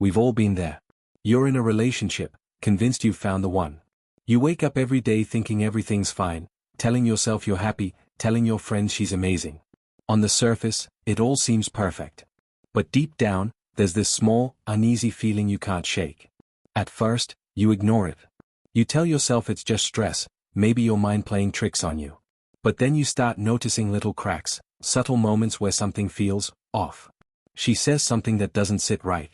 We've all been there. You're in a relationship, convinced you've found the one. You wake up every day thinking everything's fine, telling yourself you're happy, telling your friends she's amazing. On the surface, it all seems perfect. But deep down, there's this small, uneasy feeling you can't shake. At first, you ignore it. You tell yourself it's just stress, maybe your mind playing tricks on you. But then you start noticing little cracks, subtle moments where something feels off. She says something that doesn't sit right.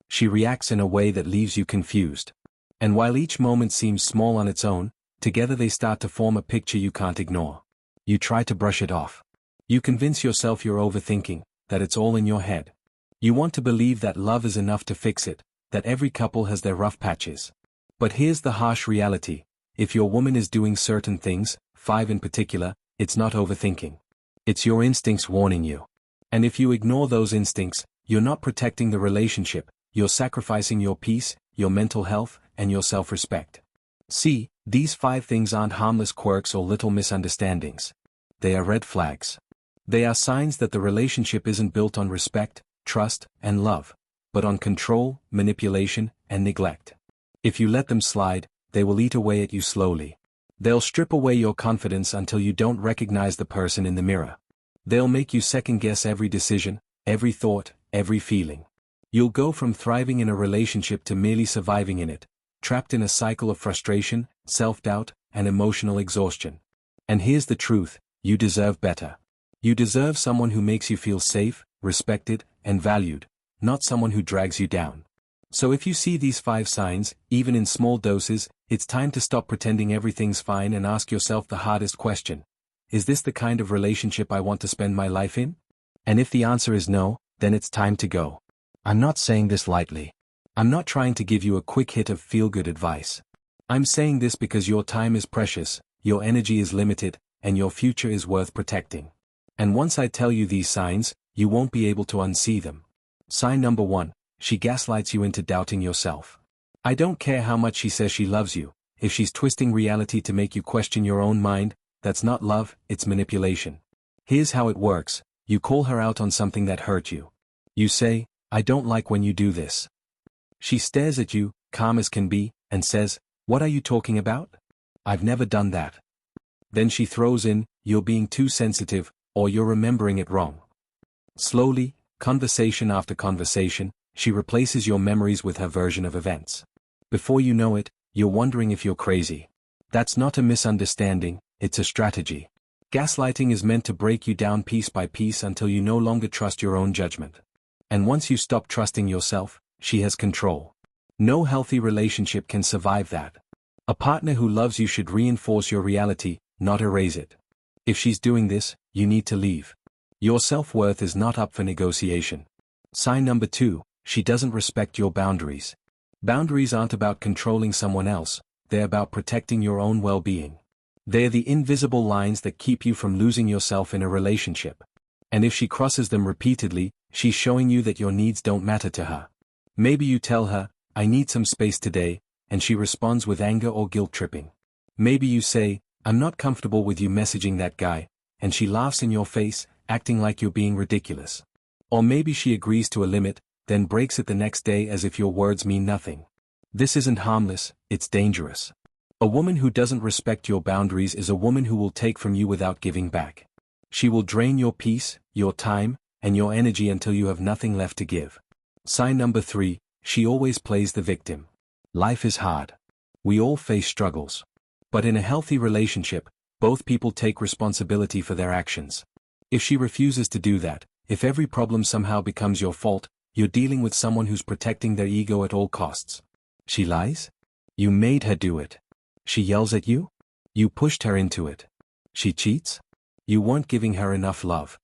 She reacts in a way that leaves you confused. And while each moment seems small on its own, together they start to form a picture you can't ignore. You try to brush it off. You convince yourself you're overthinking, that it's all in your head. You want to believe that love is enough to fix it, that every couple has their rough patches. But here's the harsh reality. If your woman is doing certain things, 5 in particular, it's not overthinking. It's your instincts warning you. And if you ignore those instincts, you're not protecting the relationship, you're sacrificing your peace, your mental health, and your self-respect. See, these 5 things aren't harmless quirks or little misunderstandings. They are red flags. They are signs that the relationship isn't built on respect, trust, and love, but on control, manipulation, and neglect. If you let them slide, they will eat away at you slowly. They'll strip away your confidence until you don't recognize the person in the mirror. They'll make you second-guess every decision, every thought, every feeling. You'll go from thriving in a relationship to merely surviving in it, trapped in a cycle of frustration, self-doubt, and emotional exhaustion. And here's the truth, you deserve better. You deserve someone who makes you feel safe, respected, and valued, not someone who drags you down. So if you see these 5 signs, even in small doses, it's time to stop pretending everything's fine and ask yourself the hardest question. Is this the kind of relationship I want to spend my life in? And if the answer is no, then it's time to go. I'm not saying this lightly. I'm not trying to give you a quick hit of feel-good advice. I'm saying this because your time is precious, your energy is limited, and your future is worth protecting. And once I tell you these signs, you won't be able to unsee them. Sign number 1, she gaslights you into doubting yourself. I don't care how much she says she loves you, if she's twisting reality to make you question your own mind, that's not love, it's manipulation. Here's how it works, you call her out on something that hurt you. You say, I don't like when you do this. She stares at you, calm as can be, and says, what are you talking about? I've never done that. Then she throws in, you're being too sensitive, or you're remembering it wrong. Slowly, conversation after conversation, she replaces your memories with her version of events. Before you know it, you're wondering if you're crazy. That's not a misunderstanding, it's a strategy. Gaslighting is meant to break you down piece by piece until you no longer trust your own judgment. And once you stop trusting yourself, she has control. No healthy relationship can survive that. A partner who loves you should reinforce your reality, not erase it. If she's doing this, you need to leave. Your self-worth is not up for negotiation. Sign number 2, she doesn't respect your boundaries. Boundaries aren't about controlling someone else, they're about protecting your own well-being. They're the invisible lines that keep you from losing yourself in a relationship. And if she crosses them repeatedly, she's showing you that your needs don't matter to her. Maybe you tell her, I need some space today, and she responds with anger or guilt-tripping. Maybe you say, I'm not comfortable with you messaging that guy, and she laughs in your face, acting like you're being ridiculous. Or maybe she agrees to a limit, then breaks it the next day as if your words mean nothing. This isn't harmless, it's dangerous. A woman who doesn't respect your boundaries is a woman who will take from you without giving back. She will drain your peace, your time, and your energy until you have nothing left to give. Sign number 3, she always plays the victim. Life is hard. We all face struggles. But in a healthy relationship, both people take responsibility for their actions. If she refuses to do that, if every problem somehow becomes your fault, you're dealing with someone who's protecting their ego at all costs. She lies? You made her do it. She yells at you? You pushed her into it. She cheats? You weren't giving her enough love.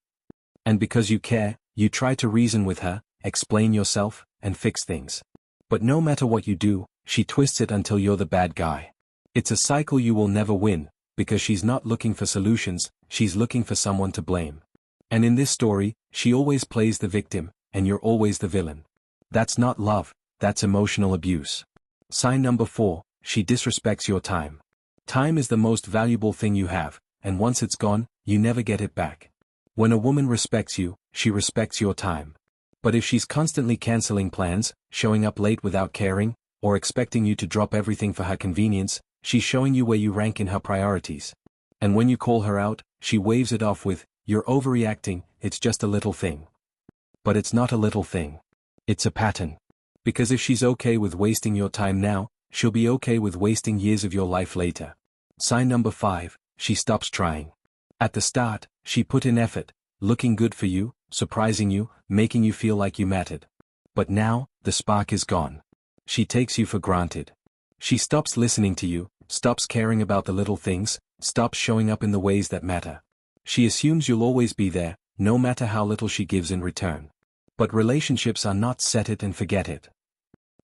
And because you care, you try to reason with her, explain yourself, and fix things. But no matter what you do, she twists it until you're the bad guy. It's a cycle you will never win, because she's not looking for solutions, she's looking for someone to blame. And in this story, she always plays the victim, and you're always the villain. That's not love, that's emotional abuse. Sign number 4, she disrespects your time. Time is the most valuable thing you have, and once it's gone, you never get it back. When a woman respects you, she respects your time. But if she's constantly canceling plans, showing up late without caring, or expecting you to drop everything for her convenience, she's showing you where you rank in her priorities. And when you call her out, she waves it off with, "You're overreacting, it's just a little thing." But it's not a little thing. It's a pattern. Because if she's okay with wasting your time now, she'll be okay with wasting years of your life later. Sign number 5, she stops trying. At the start, she put in effort, looking good for you, surprising you, making you feel like you mattered. But now, the spark is gone. She takes you for granted. She stops listening to you, stops caring about the little things, stops showing up in the ways that matter. She assumes you'll always be there, no matter how little she gives in return. But relationships are not set it and forget it.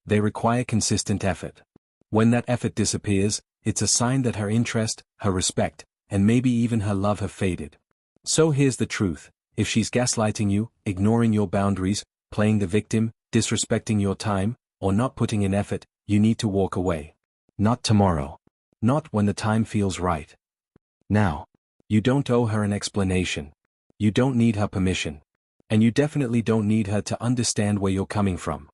They require consistent effort. When that effort disappears, it's a sign that her interest, her respect, and maybe even her love have faded. So here's the truth: if she's gaslighting you, ignoring your boundaries, playing the victim, disrespecting your time, or not putting in effort, you need to walk away. Not tomorrow. Not when the time feels right. Now. You don't owe her an explanation. You don't need her permission. And you definitely don't need her to understand where you're coming from.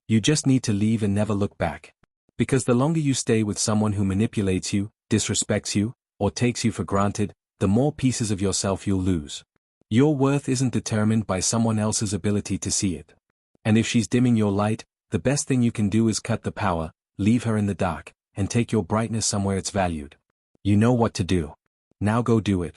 You just need to leave and never look back. Because the longer you stay with someone who manipulates you, disrespects you, or takes you for granted, the more pieces of yourself you'll lose. Your worth isn't determined by someone else's ability to see it. And if she's dimming your light, the best thing you can do is cut the power, leave her in the dark, and take your brightness somewhere it's valued. You know what to do. Now go do it.